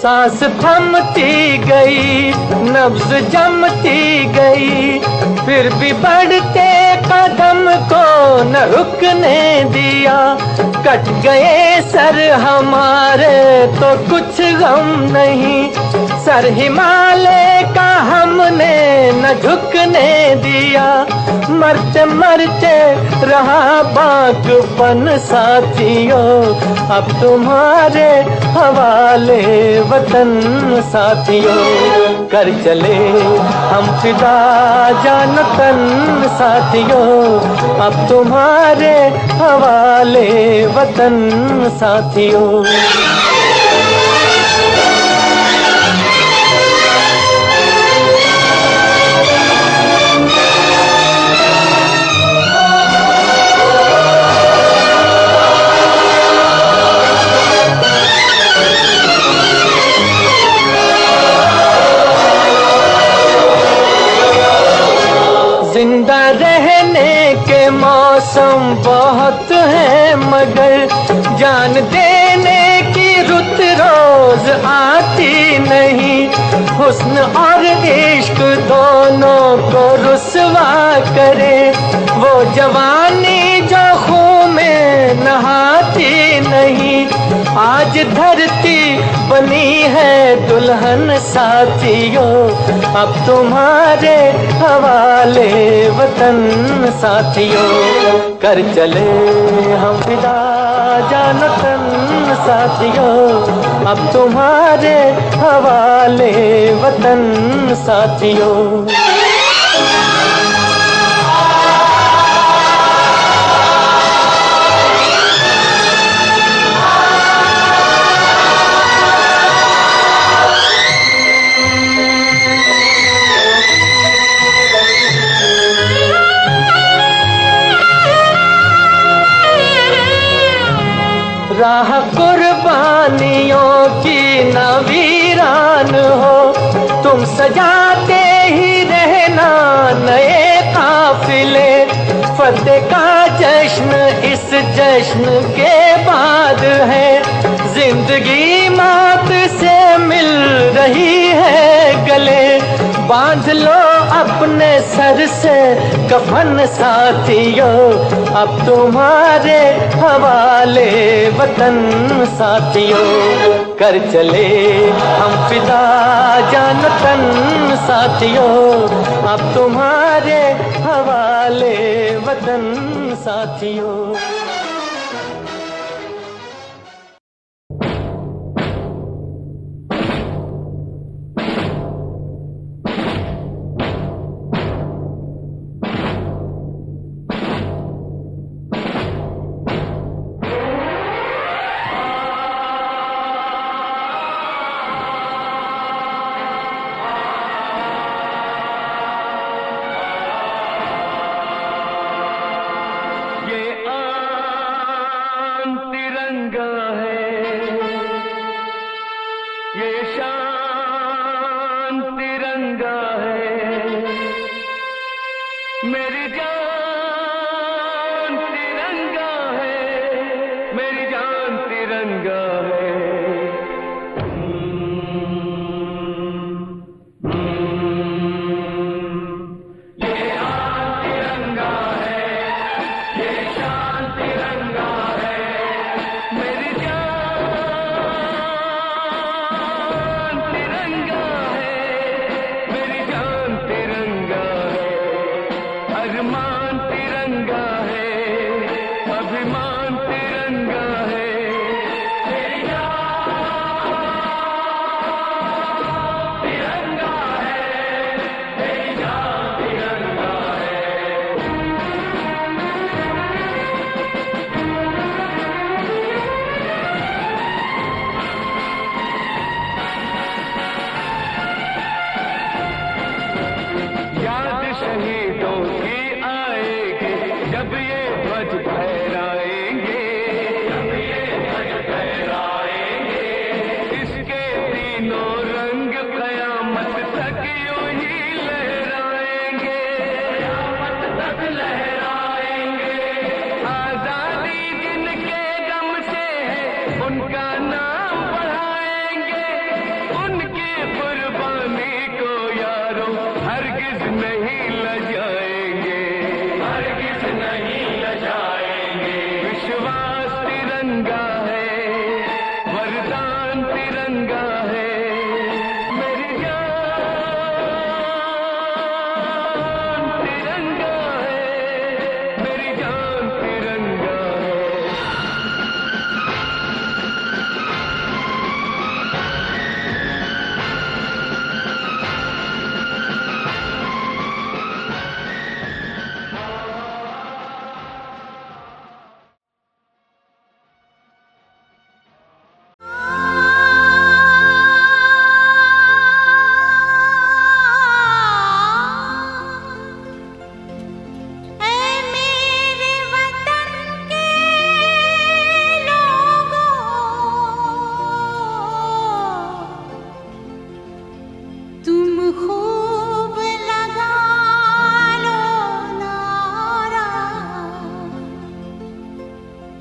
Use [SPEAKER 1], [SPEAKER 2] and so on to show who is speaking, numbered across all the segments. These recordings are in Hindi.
[SPEAKER 1] सांस थमती गई, नब्ज जमती गई, फिर भी बढ़ते कदम को न रुकने दिया। कट गए सर हमारे तो कुछ गम नहीं, सर हिमालय का हमने न झुकने दिया। मरते मरते रहा बागपन साथियों, अब तुम्हारे हवाले वतन साथियों। कर चले हम फिदा जान तन साथियों, अब तुम्हारे हवाले वतन साथियों। जिंदा रहने के मौसम बहुत है, मगर जान देने की रुत रोज आती नहीं। हुस्न और इश्क दोनों को रुसवा करे, वो जवानी जो खून में नहाती नहीं। आज धरती बनी है दुल्हन साथियों, अब तुम्हारे हवाले वतन साथियों। कर चले हम फिदा जान तन साथियों, अब तुम्हारे हवाले वतन साथियों। राह कुर्बानियों की न वीरान हो, तुम सजाते ही रहना नए काफिले। फतेह का जश्न इस जश्न के बाद है, जिंदगी मौत से मिल रही है गले। बांध लो अपने सर से कफन साथियों, अब तुम्हारे हवाले वतन साथियों। कर चले हम फिदा जान तन साथियों, अब तुम्हारे हवाले वतन साथियों।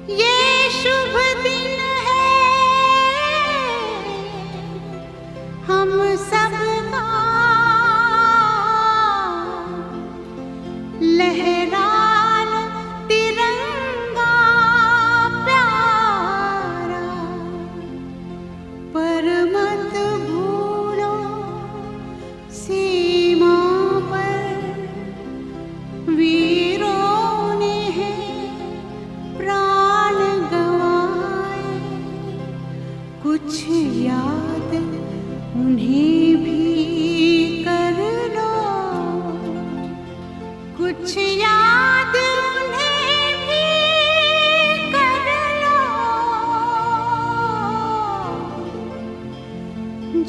[SPEAKER 2] ये शुभ दिन है हम सबका, लहरा लो तिरंगा प्यारा, पर मत भूलो सीमा पर वीरों ने है प्राण गंवाए। कुछ याद उन्हें भी कर लो, कुछ याद उन्हें भी कर लो,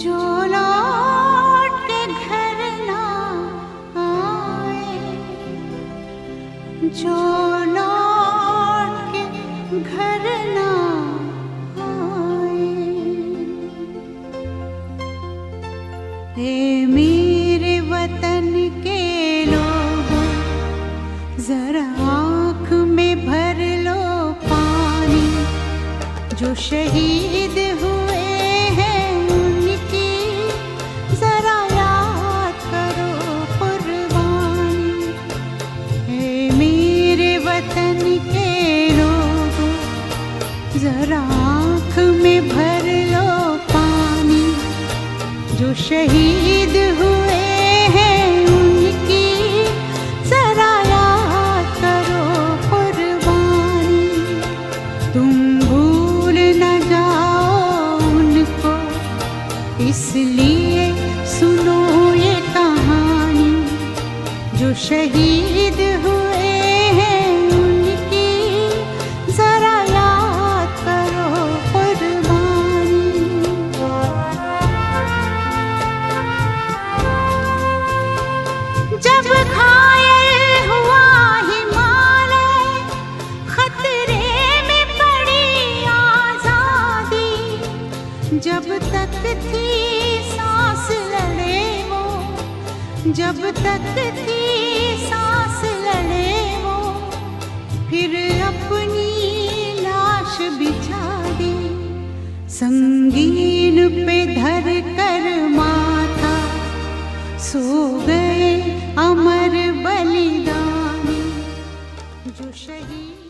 [SPEAKER 2] जो लौट के घर ना आए, जो लौट के घर ना आए। हे मेरे वतन के लोगों, जरा आँख में भर लो पानी, जो शहीद हुए हैं उनकी जरा याद करो कुर्बानी। हे मेरे वतन के लोगों, जरा आँख में भर लो पानी, जो शहीद हुए हैं उनकी जरा याद करो कुर्बानी। तुम भूल न जाओ उनको, इसलिए सुनो ये कहानी, जो शहीद हुए हैं उनकी जरा याद करो कुर्बानी। जब घायल हुआ हिमालय, खतरे में पड़ी आजादी, जब तक थी सांस लड़े वो, जब तक थी सांस लड़े वो, फिर अपनी लाश बिछा दी, संगीन पे धर कर माथा, सो गए अमर बलिदानी, जो शहीद